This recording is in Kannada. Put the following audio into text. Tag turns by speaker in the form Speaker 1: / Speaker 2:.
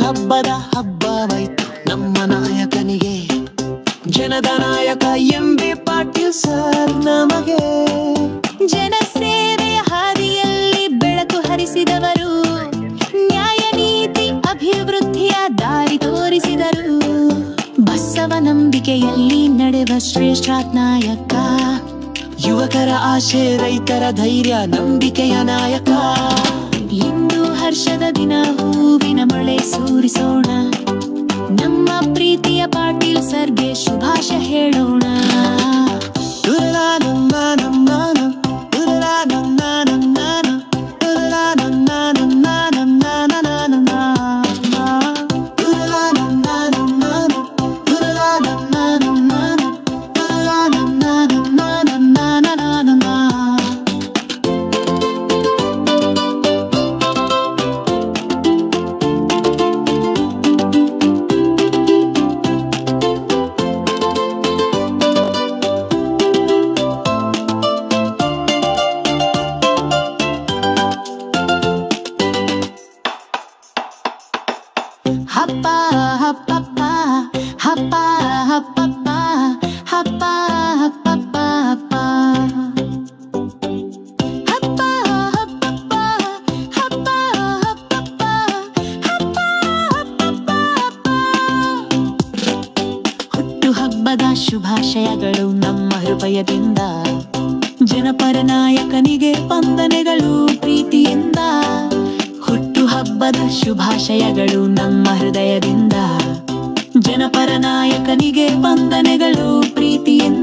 Speaker 1: ಹಬ್ಬದ ಹಬ್ಬವಾಯ್ತು ನಮ್ಮ ನಾಯಕನಿಗೆ, ಜನದ ನಾಯಕ ಎಂ.ಬಿ. ಪಾಟೀಲ್ ಸರ್ ನಮಗೆ.
Speaker 2: ಜನಸೇವೆಯ ಹಾದಿಯಲ್ಲಿ ಬೆಳಕು ಹರಿಸಿದವರು, ನ್ಯಾಯ ನೀತಿ ಅಭಿವೃದ್ಧಿಯ ದಾರಿ ತೋರಿಸಿದರು. ಬಸವ ನಂಬಿಕೆಯಲ್ಲಿ ನಡೆವ ಶ್ರೇಷ್ಠ ನಾಯಕ,
Speaker 1: ಯುವಕರ ಆಶೆ ರೈತರ ಧೈರ್ಯ ನಂಬಿಕೆಯ ನಾಯಕ.
Speaker 2: ಇಂದು ಹರ್ಷದ ದಿನ ಹೂವಿನ ಮಳೆ ಸುರಿಸೋಣ, ನಮ್ಮ ಪ್ರೀತಿಯ ಪಾಟೀಲ್ ಸರ್ಗೆ ಶುಭಾಶಯ ಹೇಳೋಣ. ಹಬ್ಬ ಹಬ್ಬ ಹಬ್ಬ ಹಬ್ಬ ಹಬ್ಬ ಹಬ್ಬ ಹಬ್ಬ ಹಬ್ಬ ಹುಟ್ಟು ಹಬ್ಬದ ಶುಭಾಶಯಗಳು ನಮ್ಮ ಹೃದಯದಿಂದ, ಜನಪರ ನಾಯಕನಿಗೆ ವಂದನೆಗಳು ಪ್ರೀತಿಯಿಂದ. ಹುಟ್ಟು ಹಬ್ಬದ ಶುಭಾಶಯಗಳು ನಮ್ಮ ಹೃದಯದಿಂದ, ಜನಪರ ನಾಯಕನಿಗೆ ವಂದನೆಗಳು ಪ್ರೀತಿಯಿಂದ.